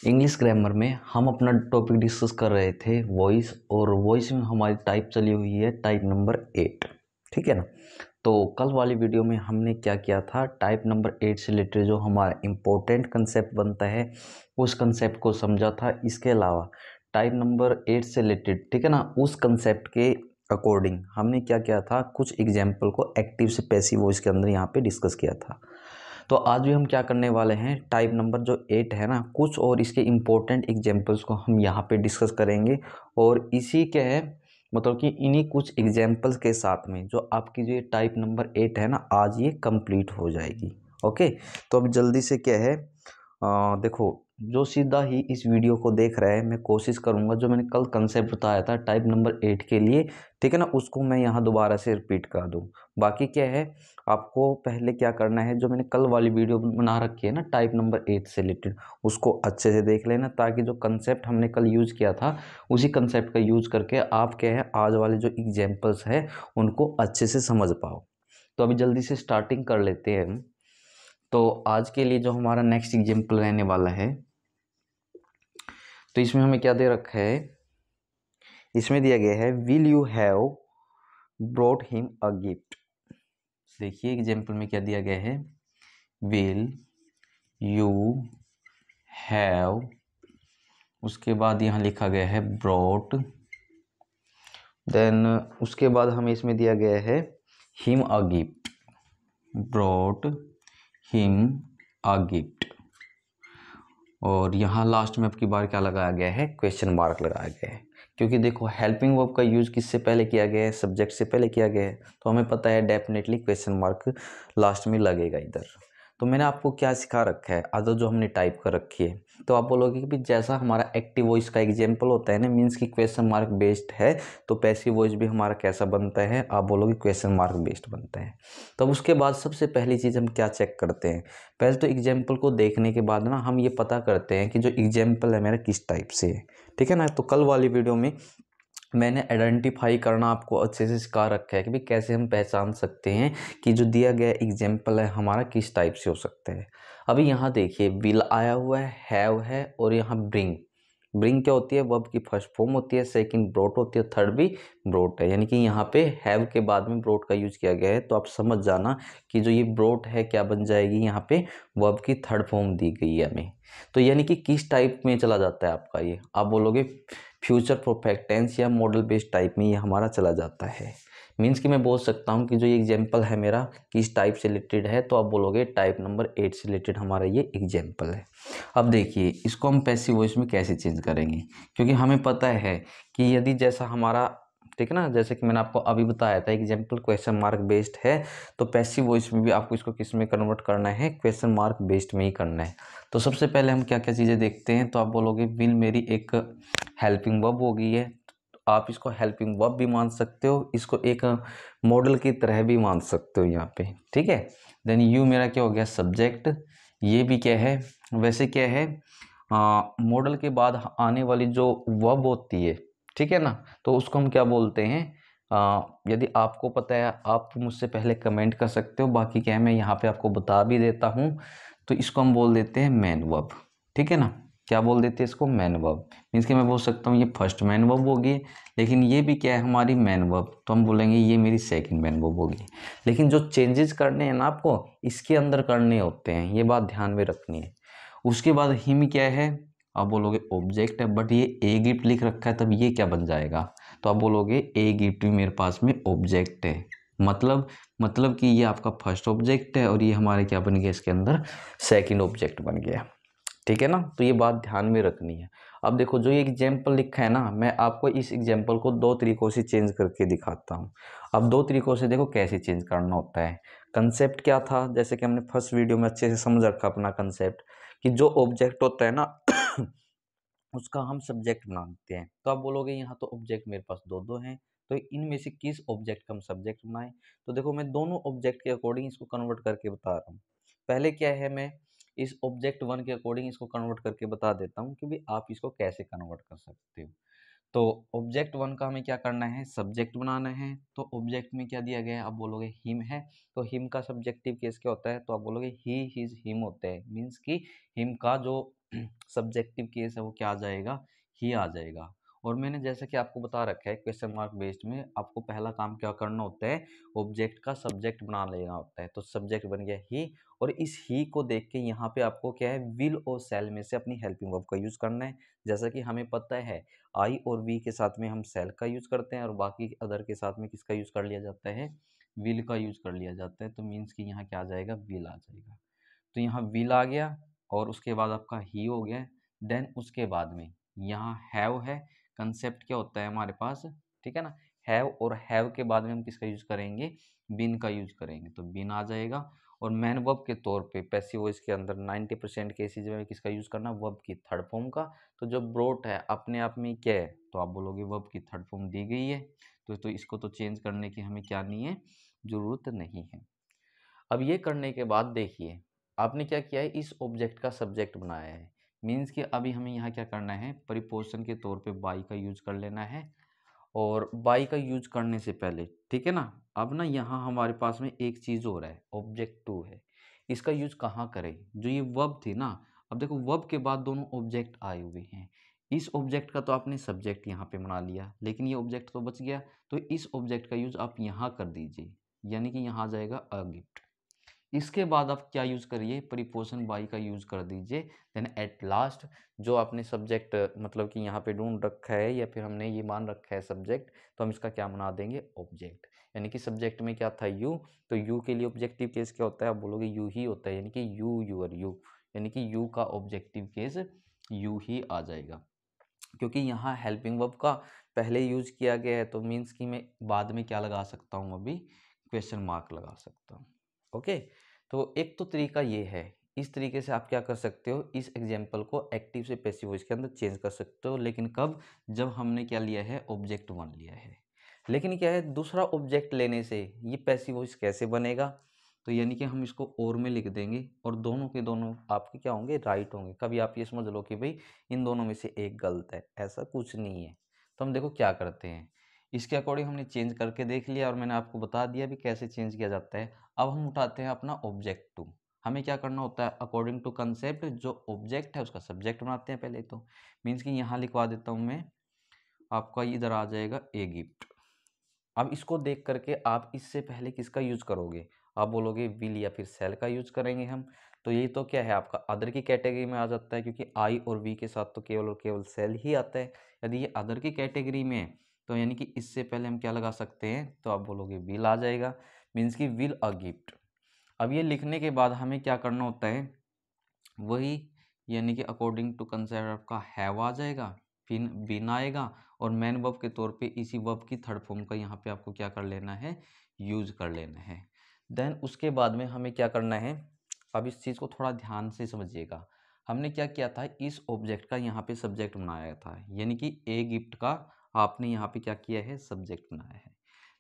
English grammar में हम अपना टॉपिक डिस्कस कर रहे थे वॉइस, और वॉइस में हमारी टाइप चली हुई है टाइप नंबर 8। ठीक है ना। तो कल वाली वीडियो में हमने क्या किया था, टाइप नंबर 8 से रिलेटेड जो हमारा इम्पोर्टेंट कंसेप्ट बनता है उस कंसेप्ट को समझा था। इसके अलावा टाइप नंबर 8 से रिलेटेड, ठीक है ना, उस कंसेप्ट के अकॉर्डिंग हमने क्या किया था, कुछ एग्जाम्पल को एक्टिव से पैसिव वॉइस के अंदर यहाँ पे डिस्कस किया था। तो आज भी हम क्या करने वाले हैं, टाइप नंबर जो 8 है ना, कुछ और इसके इम्पोर्टेंट एग्जाम्पल्स को हम यहाँ पे डिस्कस करेंगे। और इसी के है मतलब कि इन्हीं कुछ एग्जाम्पल्स के साथ में जो आपकी जो ये टाइप नंबर 8 है ना, आज ये कंप्लीट हो जाएगी। ओके, तो अब जल्दी से क्या है, देखो, जो सीधा ही इस वीडियो को देख रहा है, मैं कोशिश करूंगा जो मैंने कल कंसेप्ट बताया था टाइप नंबर 8 के लिए, ठीक है ना, उसको मैं यहाँ दोबारा से रिपीट कर दूँ। बाकी क्या है, आपको पहले क्या करना है, जो मैंने कल वाली वीडियो बना रखी है ना टाइप नंबर 8 से रिलेटेड, उसको अच्छे से देख लेना, ताकि जो कंसेप्ट हमने कल यूज़ किया था उसी कंसेप्ट का यूज़ करके आप क्या है आज वाले जो एग्जाम्पल्स हैं उनको अच्छे से समझ पाओ। तो अभी जल्दी से स्टार्टिंग कर लेते हैं हम। तो आज के लिए जो हमारा नेक्स्ट एग्जाम्पल रहने वाला है, तो इसमें हमें क्या दे रखा है, इसमें दिया गया है will you have brought him a gift. देखिए एग्जाम्पल में क्या दिया गया है, विल यू हैव, उसके बाद यहाँ लिखा गया है ब्रॉट, देन उसके बाद हमें इसमें दिया गया है him a gift, brought him a gift. और यहाँ लास्ट में अब की बार क्या लगाया गया है, क्वेश्चन मार्क लगाया गया है, क्योंकि देखो हेल्पिंग वर्ब का यूज किससे पहले किया गया है, सब्जेक्ट से पहले किया गया है, तो हमें पता है डेफिनेटली क्वेश्चन मार्क लास्ट में लगेगा इधर। तो मैंने आपको क्या सिखा रखा है, अदर जो हमने टाइप कर रखी है, तो आप बोलोगे कि भी जैसा हमारा एक्टिव वॉइस का एग्जाम्पल होता है ना, मीन्स की क्वेश्चन मार्क बेस्ड है, तो पैसिव वॉइस भी हमारा कैसा बनता है, आप बोलोगे क्वेश्चन मार्क बेस्ड बनता है। तो उसके बाद सबसे पहली चीज़ हम क्या चेक करते हैं, पहले तो एग्जाम्पल को देखने के बाद ना हम ये पता करते हैं कि जो एग्जाम्पल है मेरा किस टाइप से है। ठीक है ना। तो कल वाली वीडियो में मैंने आइडेंटिफाई करना आपको अच्छे से सिखा रखा है कि भाई कैसे हम पहचान सकते हैं कि जो दिया गया एग्जाम्पल है हमारा किस टाइप से हो सकता है। अभी यहाँ देखिए विल आया हुआ है, हैव है, और यहाँ ब्रिंग। ब्रिंग क्या होती है, वर्ब की फर्स्ट फॉर्म होती है, सेकंड ब्रोट होती है, थर्ड भी ब्रोट है, यानी कि यहाँ पे हैव के बाद में ब्रोट का यूज किया गया है। तो आप समझ जाना कि जो ये ब्रोट है क्या बन जाएगी, यहाँ पे वर्ब की थर्ड फॉर्म दी गई है हमें। तो यानी कि किस टाइप में चला जाता है आपका ये, आप बोलोगे फ्यूचर परफेक्ट टेंस या मॉडल बेस्ड टाइप में ये हमारा चला जाता है। मीन्स कि मैं बोल सकता हूँ कि जो ये एग्जाम्पल है मेरा किस टाइप से रिलेटेड है, तो आप बोलोगे टाइप नंबर 8 से रिलेटेड हमारा ये एग्जाम्पल है। अब देखिए इसको हम पैसिव वॉइस में कैसे चेंज करेंगे, क्योंकि हमें पता है कि यदि जैसा हमारा, ठीक है ना, जैसे कि मैंने आपको अभी बताया था एग्जाम्पल क्वेश्चन मार्क बेस्ड है, तो पैसिव वॉइस में भी आपको इसको किस में कन्वर्ट करना है, क्वेश्चन मार्क बेस्ड में ही करना है। तो सबसे पहले हम क्या क्या चीज़ें देखते हैं, तो आप बोलोगे विल मेरी एक हेल्पिंग वर्ब हो गई है, तो आप इसको हेल्पिंग वर्ब भी मान सकते हो, इसको एक मॉडल की तरह भी मान सकते हो यहाँ पे, ठीक है। देन यू मेरा क्या हो गया, सब्जेक्ट, ये भी क्या है, वैसे क्या है, मॉडल के बाद आने वाली जो वर्ब होती है, ठीक है ना, तो उसको हम क्या बोलते हैं, यदि आपको पता है आप मुझसे पहले कमेंट कर सकते हो, बाकी क्या है मैं यहाँ पे आपको बता भी देता हूँ। तो इसको हम बोल देते हैं मैन वर्ब, ठीक है ना। क्या बोल देते हैं इसको, मैन वर्ब। मीन्स कि मैं बोल सकता हूँ ये फर्स्ट मैन वर्ब होगी, लेकिन ये भी क्या है हमारी मैन वर्ब, तो हम बोलेंगे ये मेरी सेकंड मैन वर्ब होगी। लेकिन जो चेंजेस करने हैं ना आपको इसके अंदर करने होते हैं, ये बात ध्यान में रखनी है। उसके बाद हिम क्या है, आप बोलोगे ऑब्जेक्ट है, बट ये ए गिफ्ट लिख रखा है, तब ये क्या बन जाएगा, तो आप बोलोगे ए गिफ्ट भी मेरे पास में ऑब्जेक्ट है, मतलब कि ये आपका फर्स्ट ऑब्जेक्ट है और ये हमारे क्या बन गया, इसके अंदर सेकंड ऑब्जेक्ट बन गया, ठीक है ना। तो ये बात ध्यान में रखनी है। अब देखो जो ये एग्जाम्पल लिखा है ना, मैं आपको इस एग्जाम्पल को दो तरीकों से चेंज करके दिखाता हूँ। अब दो तरीकों से देखो कैसे चेंज करना होता है। कंसेप्ट क्या था, जैसे कि हमने फर्स्ट वीडियो में अच्छे से समझ रखा अपना कंसेप्ट, कि जो ऑब्जेक्ट होता है ना उसका हम सब्जेक्ट बनाते हैं। तो आप बोलोगे यहाँ तो ऑब्जेक्ट मेरे पास दो दो हैं, तो इनमें से किस ऑब्जेक्ट का हम सब्जेक्ट बनाएं। तो देखो मैं दोनों ऑब्जेक्ट के अकॉर्डिंग इसको कन्वर्ट करके बता रहा हूँ। पहले क्या है, मैं इस ऑब्जेक्ट वन के अकॉर्डिंग इसको कन्वर्ट करके बता देता हूँ कि भी आप इसको कैसे कन्वर्ट कर सकते हो। तो ऑब्जेक्ट 1 का हमें क्या करना है, सब्जेक्ट बनाना है। तो ऑब्जेक्ट में क्या दिया गया है, आप बोलोगे हिम है, तो हिम का सब्जेक्टिव केस क्या होता है, तो आप बोलोगे ही, हिज, हिम होते हैं। मीन्स कि हिम का जो सब्जेक्टिव केस है वो क्या आ जाएगा, ही आ जाएगा। और मैंने जैसा कि आपको बता रखा है क्वेश्चन मार्क बेस्ड में, आपको पहला काम क्या करना होता है, ऑब्जेक्ट का सब्जेक्ट बना लेना होता है। तो सब्जेक्ट बन गया ही, और इस ही को देख के यहाँ पे आपको क्या है, विल और शैल में से अपनी हेल्पिंग वर्ब का यूज करना है। जैसा कि हमें पता है आई और वी के साथ में हम सेल का यूज करते हैं, और बाकी अदर के साथ में किसका यूज कर लिया जाता है, विल का यूज कर लिया जाता है। तो मीन्स कि यहाँ क्या आ जाएगा, विल आ जाएगा। तो यहाँ विल आ गया, और उसके बाद आपका ही हो गया। देन उसके बाद में यहाँ हैव है। कंसेप्ट क्या होता है हमारे पास, ठीक है ना, हैव, और हैव के बाद में हम किसका यूज करेंगे, बिन का यूज करेंगे। तो बिन आ जाएगा। और मैन वर्ब के तौर पे पैसिव वॉइस के अंदर 90% केसेज में किसका यूज करना, वर्ब की थर्ड फॉर्म का। तो जो ब्रोट है अपने आप में क्या है, तो आप बोलोगे वर्ब की थर्ड फॉर्म दी गई है, तो इसको तो चेंज करने की हमें क्या नहीं है, जरूरत नहीं है। अब ये करने के बाद देखिए आपने क्या किया है, इस ऑब्जेक्ट का सब्जेक्ट बनाया है। मीन्स कि अभी हमें यहाँ क्या करना है, प्रीपोजिशन के तौर पे बाई का यूज कर लेना है। और बाई का यूज करने से पहले, ठीक है ना, अब ना यहाँ हमारे पास में एक चीज़ और है, ऑब्जेक्ट 2 है। इसका यूज कहाँ करें, जो ये वर्ब थी ना, अब देखो वर्ब के बाद दोनों ऑब्जेक्ट आए हुए हैं। इस ऑब्जेक्ट का तो आपने सब्जेक्ट यहाँ पे बना लिया, लेकिन ये ऑब्जेक्ट तो बच गया। तो इस ऑब्जेक्ट का यूज आप यहाँ कर दीजिए, यानी कि यहाँ आ जाएगा अ गिफ्ट। इसके बाद आप क्या यूज करिए, प्रीपोजिशन बाई का यूज कर दीजिए। देन एट लास्ट जो आपने सब्जेक्ट मतलब कि यहाँ पे ढूंढ रखा है, या फिर हमने ये मान रखा है सब्जेक्ट, तो हम इसका क्या बना देंगे, ऑब्जेक्ट। यानी कि सब्जेक्ट में क्या था, यू, तो यू के लिए ऑब्जेक्टिव केस क्या होता है, आप बोलोगे यू ही होता है। यानी कि यू, यूर, यू, यानी कि यू का ऑब्जेक्टिव केस यू ही आ जाएगा। क्योंकि यहाँ हेल्पिंग वर्ब का पहले यूज किया गया है, तो मीन्स कि मैं बाद में क्या लगा सकता हूँ, अभी क्वेश्चन मार्क लगा सकता हूँ। ओके, तो एक तो तरीका ये है। इस तरीके से आप क्या कर सकते हो, इस एग्जाम्पल को एक्टिव से पैसिव वॉइस के अंदर चेंज कर सकते हो। लेकिन कब, जब हमने क्या लिया है, ऑब्जेक्ट 1 लिया है। लेकिन क्या है, दूसरा ऑब्जेक्ट लेने से ये पैसिव वॉइस कैसे बनेगा, तो यानी कि हम इसको और में लिख देंगे, और दोनों के दोनों आपके क्या होंगे, राइट होंगे। कभी आप ये समझ लो कि भाई इन दोनों में से एक गलत है, ऐसा कुछ नहीं है। तो हम देखो क्या करते हैं, इसके अकॉर्डिंग हमने चेंज करके देख लिया, और मैंने आपको बता दिया भी कैसे चेंज किया जाता है। अब हम उठाते हैं अपना ऑब्जेक्ट 2। हमें क्या करना होता है, अकॉर्डिंग टू कंसेप्ट जो ऑब्जेक्ट है उसका सब्जेक्ट बनाते हैं पहले। तो मीन्स कि यहाँ लिखवा देता हूँ मैं, आपका इधर आ जाएगा ए गिफ्ट। अब इसको देख करके आप इससे पहले किसका यूज करोगे, आप बोलोगे विल या फिर सेल का यूज करेंगे हम। तो ये तो क्या है, आपका अदर की कैटेगरी में आ जाता है, क्योंकि आई और वी के साथ तो केवल और केवल सेल ही आता है। यदि ये अदर की कैटेगरी में है, तो यानी कि इससे पहले हम क्या लगा सकते हैं, तो आप बोलोगे विल आ जाएगा। मीन्स कि विल अ गिफ्ट। अब ये लिखने के बाद हमें क्या करना होता है, वही, यानी कि अकॉर्डिंग टू कंसेप्ट आपका हैव आ जाएगा, फिर बिन आएगा, और मैन वर्ब के तौर पे इसी वर्ब की थर्ड फॉर्म का यहाँ पे आपको क्या कर लेना है, यूज कर लेना है। देन उसके बाद में हमें क्या करना है, अब इस चीज़ को थोड़ा ध्यान से समझिएगा। हमने क्या किया था, इस ऑब्जेक्ट का यहाँ पे सब्जेक्ट बनाया था, यानी कि ए गिफ्ट का आपने यहाँ पे क्या किया है, सब्जेक्ट बनाया है।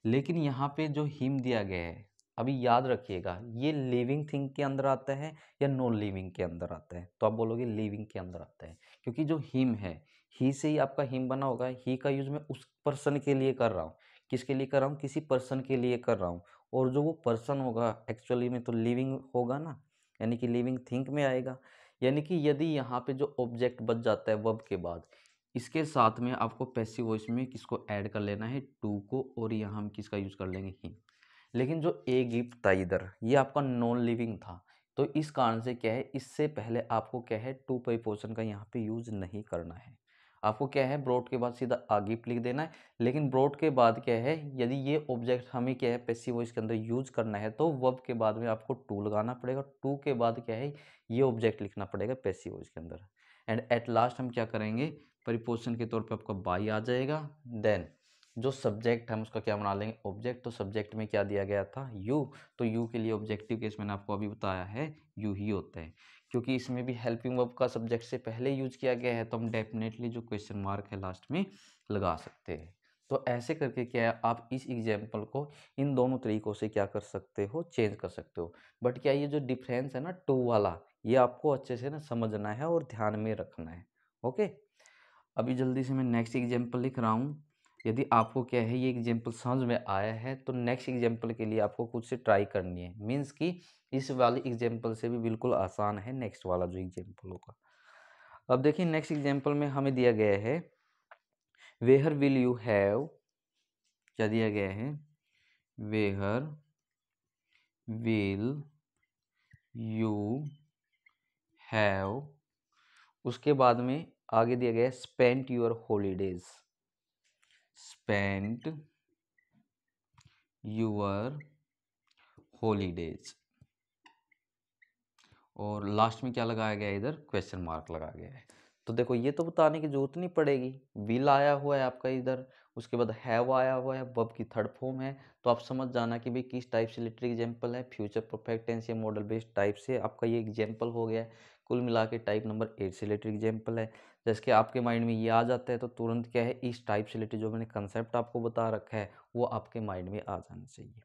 लेकिन यहाँ पे जो हिम दिया गया है, अभी याद रखिएगा, ये लिविंग थिंग के अंदर आता है या नॉन लिविंग के अंदर आता है, तो आप बोलोगे लिविंग के अंदर आता है। क्योंकि जो हिम है, ही से ही आपका हिम बना होगा। ही का यूज मैं उस पर्सन के लिए कर रहा हूँ, किसके लिए कर रहा हूँ, किसी पर्सन के लिए कर रहा हूँ। और जो वो पर्सन होगा एक्चुअली में तो लिविंग होगा ना, यानी कि लिविंग थिंग में आएगा। यानी कि यदि यहाँ पे जो ऑब्जेक्ट बच जाता है वर्ब के बाद, इसके साथ में आपको पैसिव वॉइस में किसको ऐड कर लेना है, टू को, और यहाँ हम किसका यूज कर लेंगे, हिम। लेकिन जो ए गिफ्ट था इधर, ये आपका नॉन लिविंग था। तो इस कारण से क्या है, इससे पहले आपको क्या है, टू प्रीपोजिशन का यहाँ पे यूज नहीं करना है। आपको क्या है, ब्रॉट के बाद सीधा आ गिफ्ट लिख देना है। लेकिन ब्रॉट के बाद क्या है, यदि ये ऑब्जेक्ट हमें क्या है पैसिव वॉइस के अंदर यूज करना है, तो वर्ब के बाद में आपको टू लगाना पड़ेगा। टू के बाद क्या है, ये ऑब्जेक्ट लिखना पड़ेगा पैसिव वॉइस के अंदर। एंड एट लास्ट हम क्या करेंगे, प्रीपोजिशन के तौर पे आपका बाई आ जाएगा। देन जो सब्जेक्ट हम उसका क्या बना लेंगे, ऑब्जेक्ट। तो सब्जेक्ट में क्या दिया गया था, यू, तो यू के लिए ऑब्जेक्टिव केस मैंने आपको अभी बताया है, यू ही होता है। क्योंकि इसमें भी हेल्पिंग वर्ब का सब्जेक्ट से पहले यूज किया गया है, तो हम डेफिनेटली जो क्वेश्चन मार्क है लास्ट में लगा सकते हैं। तो ऐसे करके क्या है, आप इस एग्जाम्पल को इन दोनों तरीकों से क्या कर सकते हो, चेंज कर सकते हो। बट क्या ये जो डिफरेंस है ना टू वाला, ये आपको अच्छे से ना समझना है और ध्यान में रखना है। ओके, अभी जल्दी से मैं नेक्स्ट एग्जाम्पल लिख रहा हूँ। यदि आपको क्या है ये एग्जाम्पल समझ में आया है तो नेक्स्ट एग्जाम्पल के लिए आपको खुद से ट्राई करनी है। मीन्स कि इस वाले एग्जाम्पल से भी बिल्कुल आसान है नेक्स्ट वाला जो एग्जाम्पल होगा। अब देखिए नेक्स्ट एग्जाम्पल में हमें दिया गया है वेयर विल यू हैव, क्या दिया गया है, वेयर विल यू हैव, उसके बाद में आगे दिया गया है spent your holidays, spent your holidays, और लास्ट में क्या लगाया गया है, इधर क्वेश्चन मार्क लगाया गया है। तो देखो ये तो बताने की जरूरत नहीं पड़ेगी, विल आया हुआ है आपका इधर, उसके बाद हैव आया हुआ है, वर्ब की थर्ड फॉर्म है, तो आप समझ जाना कि भाई किस टाइप से लिटरेरी एग्जाम्पल है, फ्यूचर परफेक्ट टेंस या मॉडल बेस्ड टाइप से आपका ये एग्जाम्पल हो गया है। कुल मिला के टाइप नंबर 8 से रिलेटेड एग्जाम्पल है। जैसे कि आपके माइंड में ये आ जाता है तो तुरंत क्या है, इस टाइप से रिलेटेड जो मैंने कंसेप्ट आपको बता रखा है वो आपके माइंड में आ जाना चाहिए।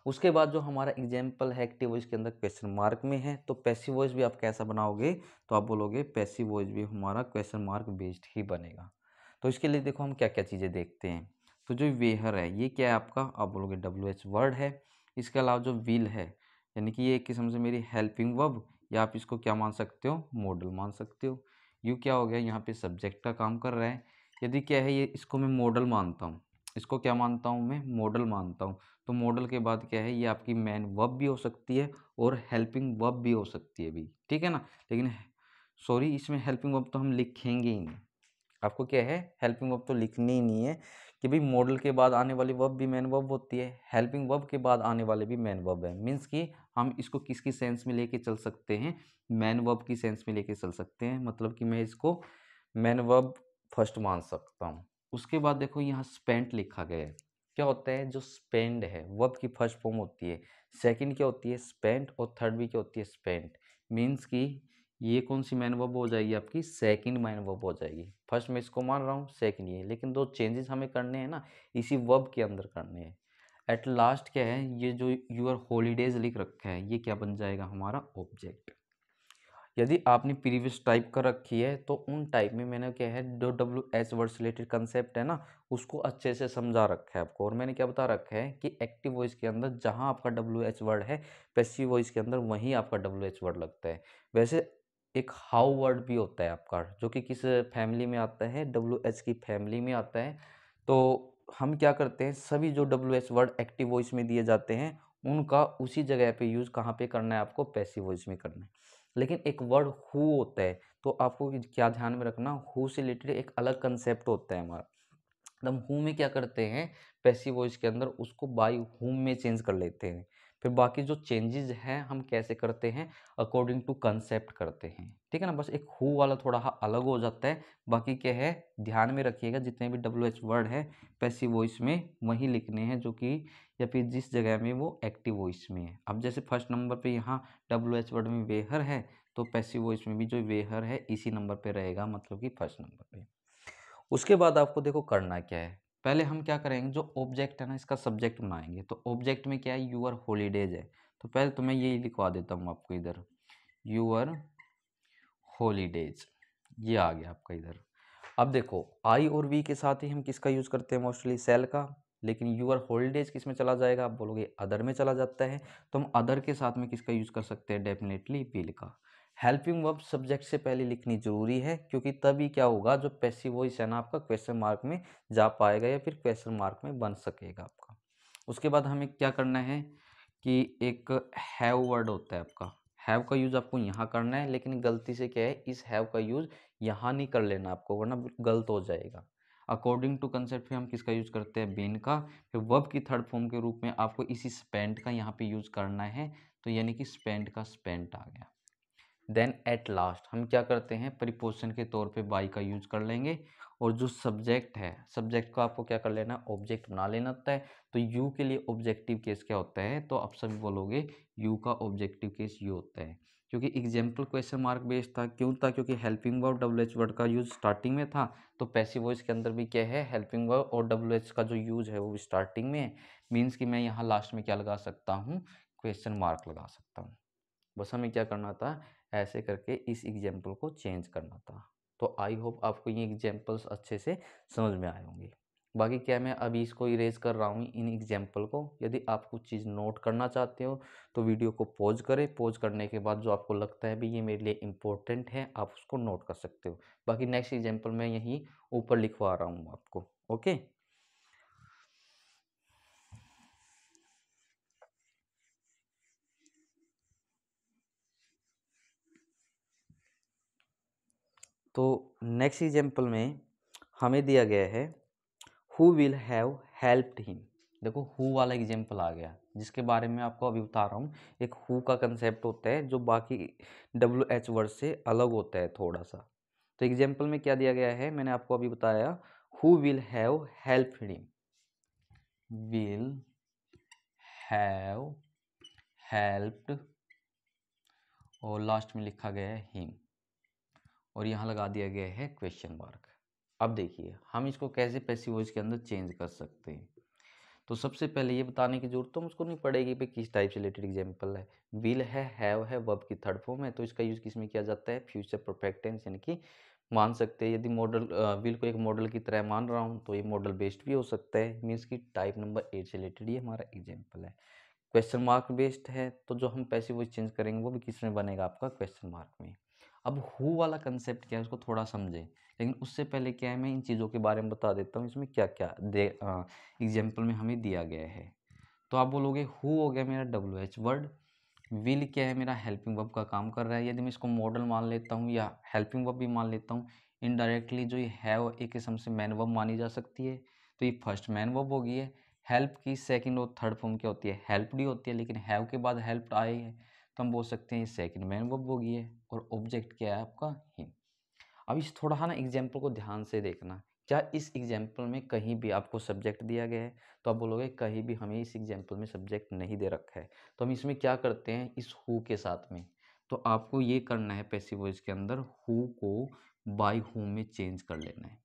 उसके बाद जो हमारा एग्जाम्पल है एक्टिव वॉइस के अंदर क्वेश्चन मार्क में है, तो पैसिव वॉइस भी आप कैसा बनाओगे, तो आप बोलोगे पैसिव वॉइस भी हमारा क्वेश्चन मार्क बेस्ड ही बनेगा। तो इसके लिए देखो हम क्या क्या चीज़ें देखते हैं। तो जो वेयर है ये क्या है आपका, आप बोलोगे WH वर्ड है। इसके अलावा जो विल है यानी कि ये एक किस्म से मेरी हेल्पिंग वर्ब, या आप इसको क्या मान सकते हो, मॉडल मान सकते हो। यू क्या हो गया, यहाँ पे सब्जेक्ट का काम कर रहा है। यदि क्या है ये, इसको मैं मॉडल मानता हूँ, इसको क्या मानता हूँ मैं, मॉडल मानता हूँ। तो मॉडल के बाद क्या है, ये आपकी मेन वर्ब भी हो सकती है और हेल्पिंग वर्ब भी हो सकती है भी, ठीक है ना। लेकिन सॉरी, इसमें हेल्पिंग वर्ब तो हम लिखेंगे ही नहीं। आपको क्या है, हेल्पिंग वर्ब तो लिखनी ही नहीं है कि भाई मॉडल के बाद आने वाली वर्ब भी मेन वर्ब होती है, हेल्पिंग वर्ब के बाद आने वाले भी मेन वर्ब है। मीन्स कि हम इसको किसकी सेंस में लेके चल सकते हैं, मेन वर्ब की सेंस में लेके चल सकते हैं। मतलब कि मैं इसको मेन वर्ब फर्स्ट मान सकता हूँ। उसके बाद देखो यहाँ स्पेंट लिखा गया है। क्या होता है, जो स्पेंड है वर्ब की फर्स्ट फॉर्म होती है, सेकंड क्या होती है स्पेंट, और थर्ड भी क्या होती है स्पेंट। मीन्स कि ये कौन सी मैन वर्ब हो जाएगी आपकी, सेकंड मैन वर्ब हो जाएगी। फर्स्ट मैं इसको मान रहा हूँ, सेकंड ये, लेकिन दो चेंजेस हमें करने हैं ना, इसी वर्ब के अंदर करने हैं। एट लास्ट क्या है, ये जो यूर हॉलीडेज लिख रखा है ये क्या बन जाएगा हमारा ऑब्जेक्ट। यदि आपने प्रीवियस टाइप कर रखी है तो उन टाइप में मैंने क्या है, जो WH वर्ड से रिलेटेड कंसेप्ट है ना उसको अच्छे से समझा रखा है आपको। और मैंने क्या बता रखा है कि एक्टिव वॉइस के अंदर जहां आपका WH वर्ड है, पैसिव वॉइस के अंदर वहीं आपका WH वर्ड लगता है। वैसे एक हाउ वर्ड भी होता है आपका, जो कि किस फैमिली में आता है, WH की फैमिली में आता है। तो हम क्या करते हैं, सभी जो WH वर्ड एक्टिव वॉइस में दिए जाते हैं उनका उसी जगह पे यूज़ कहाँ पे करना है, आपको पैसिव वॉइस में करना है। लेकिन एक वर्ड हु होता है, तो आपको क्या ध्यान में रखना, हु से रिलेटेड एक अलग कंसेप्ट होता है हमारा। हम हु में क्या करते हैं, पैसिव वॉइस के अंदर उसको बाय हुम में चेंज कर लेते हैं। फिर बाकी जो चेंजेस हैं हम कैसे करते हैं, अकॉर्डिंग टू कंसेप्ट करते हैं, ठीक है ना। बस एक हु वाला थोड़ा अलग हो जाता है। बाकी क्या है, ध्यान में रखिएगा जितने भी WH वर्ड है पैसिव वॉइस में वही लिखने हैं, जो कि या फिर जिस जगह में वो एक्टिव वॉइस में है। अब जैसे फर्स्ट नंबर पे यहाँ WH वर्ड में वेहर है, तो पैसिव वॉइस में भी जो वेहर है इसी नंबर पे रहेगा, मतलब कि फर्स्ट नंबर पे। उसके बाद आपको देखो करना क्या है, पहले हम क्या करेंगे, जो ऑब्जेक्ट है ना इसका सब्जेक्ट बनाएंगे। तो ऑब्जेक्ट में क्या है, यूअर हॉलीडेज है। तो पहले तो मैं यही लिखवा देता हूँ आपको इधर, यूअर हॉलीडेज, ये आ गया आपका इधर। अब देखो आई और वी के साथ ही हम किसका यूज़ करते हैं, मोस्टली सेल का। लेकिन यूअर हॉलीडेज किस में चला जाएगा, आप बोलोगे अदर में चला जाता है। तो हम अदर के साथ में किसका यूज़ कर सकते हैं, डेफिनेटली विल का। हेल्पिंग वर्ब सब्जेक्ट से पहले लिखनी जरूरी है, क्योंकि तभी क्या होगा, जो पैसिव वॉइस है ना आपका क्वेश्चन मार्क में जा पाएगा या फिर क्वेश्चन मार्क में बन सकेगा आपका। उसके बाद हमें क्या करना है कि एक हैव वर्ड होता है आपका, हैव का यूज़ आपको यहाँ करना है। लेकिन गलती से क्या है, इस हैव का यूज़ यहाँ नहीं कर लेना आपको, वरना गलत हो जाएगा। अकॉर्डिंग टू कंसेप्ट में हम किसका यूज़ करते हैं, बीन का। फिर वर्ब की थर्ड फॉर्म के रूप में आपको इसी स्पेंट का यहाँ पे यूज़ करना है। तो यानी कि स्पेंट का स्पेंट आ गया। देन एट लास्ट हम क्या करते हैं, प्रीपोजिशन के तौर पे बाई का यूज कर लेंगे। और जो सब्जेक्ट है, सब्जेक्ट को आपको क्या कर लेना, ऑब्जेक्ट बना लेना होता है। तो यू के लिए ऑब्जेक्टिव केस क्या होता है, तो आप सभी बोलोगे यू का ऑब्जेक्टिव केस यू होता है। क्योंकि एग्जाम्पल क्वेश्चन मार्क बेस्ड था, क्यों था, क्योंकि हेल्पिंग वर्ब WH वर्ड का यूज स्टार्टिंग में था। तो पैसिव वॉइस के अंदर भी क्या है, हेल्पिंग वर्ब और WH का जो यूज है वो भी स्टार्टिंग में है। मीन्स कि मैं यहाँ लास्ट में क्या लगा सकता हूँ, क्वेश्चन मार्क लगा सकता हूँ। बस हमें क्या करना था, ऐसे करके इस एग्जाम्पल को चेंज करना था। तो आई होप आपको ये एग्जाम्पल्स अच्छे से समझ में आए होंगे। बाकी क्या मैं अभी इसको इरेज कर रहा हूँ इन एग्जाम्पल को। यदि आप कुछ चीज़ नोट करना चाहते हो तो वीडियो को पॉज करें, पॉज करने के बाद जो आपको लगता है भी ये मेरे लिए इम्पोर्टेंट है आप उसको नोट कर सकते हो। बाकी नेक्स्ट एग्जाम्पल मैं यहीं ऊपर लिखवा रहा हूँ आपको। ओके, तो नेक्स्ट एग्जाम्पल में हमें दिया गया है who will have helped him. देखो हु वाला एग्जाम्पल आ गया जिसके बारे में आपको अभी बता रहा हूँ। एक हु का कंसेप्ट होता है जो बाकी WH वर्ड से अलग होता है थोड़ा सा। तो एग्जाम्पल में क्या दिया गया है मैंने आपको अभी बताया, who will have helped him, will have helped और लास्ट में लिखा गया है हिम और यहाँ लगा दिया गया है क्वेश्चन मार्क। अब देखिए हम इसको कैसे पैसिव वॉइस के अंदर चेंज कर सकते हैं। तो सबसे पहले ये बताने की जरूरत तो मुझको नहीं पड़ेगी कि किस टाइप से रिलेटेड एग्जाम्पल है। विल है, हैव है, वर्ब की थर्ड फॉर्म है, तो इसका यूज किस में किया जाता है, फ्यूचर परफेक्ट टेंस, यानी कि मान सकते हैं यदि मॉडल विल को एक मॉडल की तरह मान रहा हूँ तो ये मॉडल बेस्ड भी हो सकता है। मीन्स कि टाइप नंबर 8 से रिलेटेड ये हमारा एग्जाम्पल है। क्वेश्चन मार्क बेस्ड है तो जो हम पैसिव वॉइस चेंज करेंगे वो भी किस में बनेगा, आपका क्वेश्चन मार्क में। अब हु वाला कंसेप्ट क्या है उसको थोड़ा समझें, लेकिन उससे पहले क्या है मैं इन चीज़ों के बारे में बता देता हूँ इसमें क्या क्या एग्जाम्पल में हमें दिया गया है। तो आप बोलोगे हु हो गया मेरा WH वर्ड, विल क्या है मेरा हेल्पिंग वर्ब का काम कर रहा है। यदि मैं इसको मॉडल मान लेता हूँ या हेल्पिंग वर्ब भी मान लेता हूँ, इनडायरेक्टली जो ये हैव एक किस्म से मैन वर्ब मानी जा सकती है, तो ये फर्स्ट मैन वर्ब होगी है। हेल्प की सेकंड और थर्ड फॉर्म क्या होती है, हेल्प्ड ही होती है, लेकिन हैव के बाद हेल्प्ड आए है तो हम बोल सकते हैं ये सेकंड मैन वर्ब होगी है। और ऑब्जेक्ट क्या है आपका, हिम। अब इस थोड़ा ना एग्जाम्पल को ध्यान से देखना, क्या इस एग्जाम्पल में कहीं भी आपको सब्जेक्ट दिया गया है, तो आप बोलोगे कहीं भी हमें इस एग्जाम्पल में सब्जेक्ट नहीं दे रखा है। तो हम इसमें क्या करते हैं इस हु के साथ में, तो आपको ये करना है पैसिव वॉइस के अंदर हु को बाय हु में चेंज कर लेना है।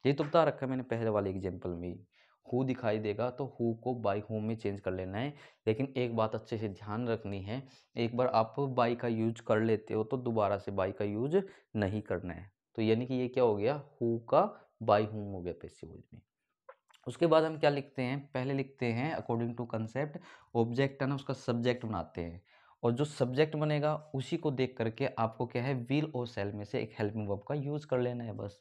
ये तो बता रखा है मैंने पहले वाले एग्जाम्पल में ही, हु दिखाई देगा तो हु को बाय हु में चेंज कर लेना है। लेकिन एक बात अच्छे से ध्यान रखनी है, एक बार आप बाय का यूज कर लेते हो तो दोबारा से बाय का यूज नहीं करना है। तो यानी कि ये क्या हो गया, हु का बाय हुम हो गया पैसिव वॉइस में। उसके बाद हम क्या लिखते हैं, पहले लिखते हैं अकॉर्डिंग टू कंसेप्ट, ऑब्जेक्ट है ना उसका सब्जेक्ट बनाते हैं और जो सब्जेक्ट बनेगा उसी को देख करके आपको क्या है विल और सेल में से एक हेल्पिंग वर्ब का यूज कर लेना है बस।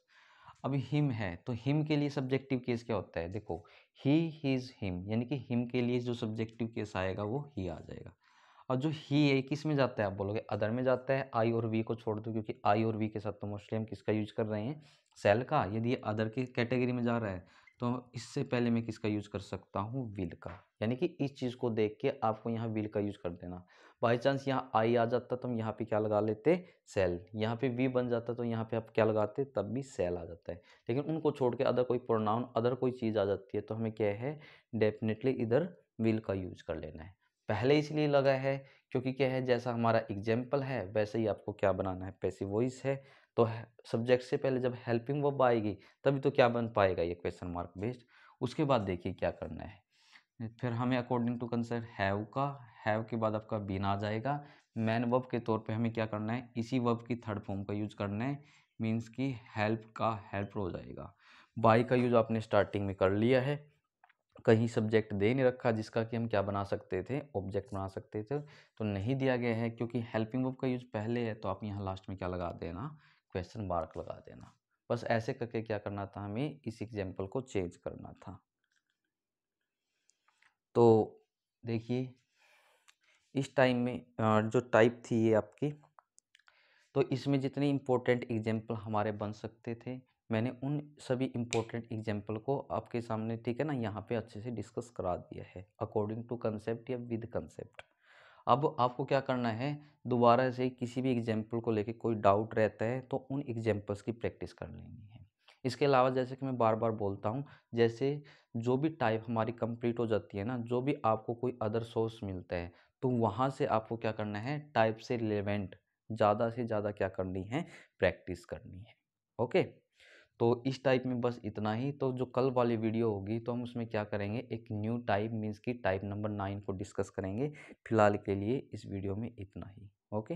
अभी हिम है तो हिम के लिए सब्जेक्टिव केस क्या होता है, देखो ही हिज हिम, यानी कि हिम के लिए जो सब्जेक्टिव केस आएगा वो ही आ जाएगा। और जो ही है किस में जाता है, आप बोलोगे अदर में जाता है। आई और वी को छोड़ दो क्योंकि आई और वी के साथ तो मोस्टली हम किसका यूज कर रहे हैं, सेल का। यदि ये अदर की कैटेगरी में जा रहा है तो इससे पहले मैं किसका यूज कर सकता हूँ, विल का। यानी कि इस चीज़ को देख के आपको यहाँ विल का यूज कर देना। बाई चांस यहाँ आई आ जाता तो हम यहाँ पे क्या लगा लेते, सेल। यहाँ पे वी बन जाता तो यहाँ पे आप क्या लगाते, तब भी सेल आ जाता है। लेकिन उनको छोड़ के अदर कोई प्रोनाउन अदर कोई चीज़ आ जाती है तो हमें क्या है डेफिनेटली इधर विल का यूज कर लेना है। पहले इसलिए लगा है क्योंकि क्या है जैसा हमारा एग्जाम्पल है वैसे ही आपको क्या बनाना है, पैसिव वॉइस है तो सब्जेक्ट से पहले जब हेल्पिंग वर्ब आएगी तभी तो क्या बन पाएगा, ये क्वेश्चन मार्क बेस्ड। उसके बाद देखिए क्या करना है, फिर हमें अकॉर्डिंग टू कंसेप्ट हैव का, हैव के बाद आपका बीन आ जाएगा। मैन वर्ब के तौर पे हमें क्या करना है, इसी वर्ब की थर्ड फॉर्म का यूज करना है। मीन्स कि हेल्प का हेल्प हो जाएगा। बाई का यूज आपने स्टार्टिंग में कर लिया है, कहीं सब्जेक्ट दे नहीं रखा जिसका कि हम क्या बना सकते थे, ऑब्जेक्ट बना सकते थे, तो नहीं दिया गया है। क्योंकि हेल्पिंग वर्ब का यूज पहले है तो आप यहाँ लास्ट में क्या लगा देना, क्वेश्चन मार्क लगा देना। बस ऐसे करके क्या करना था, हमें इस एग्जाम्पल को चेंज करना था। तो देखिए इस टाइम में जो टाइप थी ये आपकी, तो इसमें जितने इम्पोर्टेंट एग्जाम्पल हमारे बन सकते थे मैंने उन सभी इम्पोर्टेंट एग्जाम्पल को आपके सामने ठीक है ना यहाँ पे अच्छे से डिस्कस करा दिया है अकॉर्डिंग टू कंसेप्ट या विद कंसेप्ट। अब आपको क्या करना है, दोबारा से किसी भी एग्जाम्पल को लेके कोई डाउट रहता है तो उन एग्जाम्पल्स की प्रैक्टिस कर लेनी है। इसके अलावा जैसे कि मैं बार बार बोलता हूँ, जैसे जो भी टाइप हमारी कंप्लीट हो जाती है ना, जो भी आपको कोई अदर सोर्स मिलता है तो वहाँ से आपको क्या करना है, टाइप से रिलेवेंट ज़्यादा से ज़्यादा क्या करनी है, प्रैक्टिस करनी है। ओके, तो इस टाइप में बस इतना ही। तो जो कल वाली वीडियो होगी तो हम उसमें क्या करेंगे, एक न्यू टाइप मीन्स की टाइप नंबर 9 को डिस्कस करेंगे। फिलहाल के लिए इस वीडियो में इतना ही। ओके।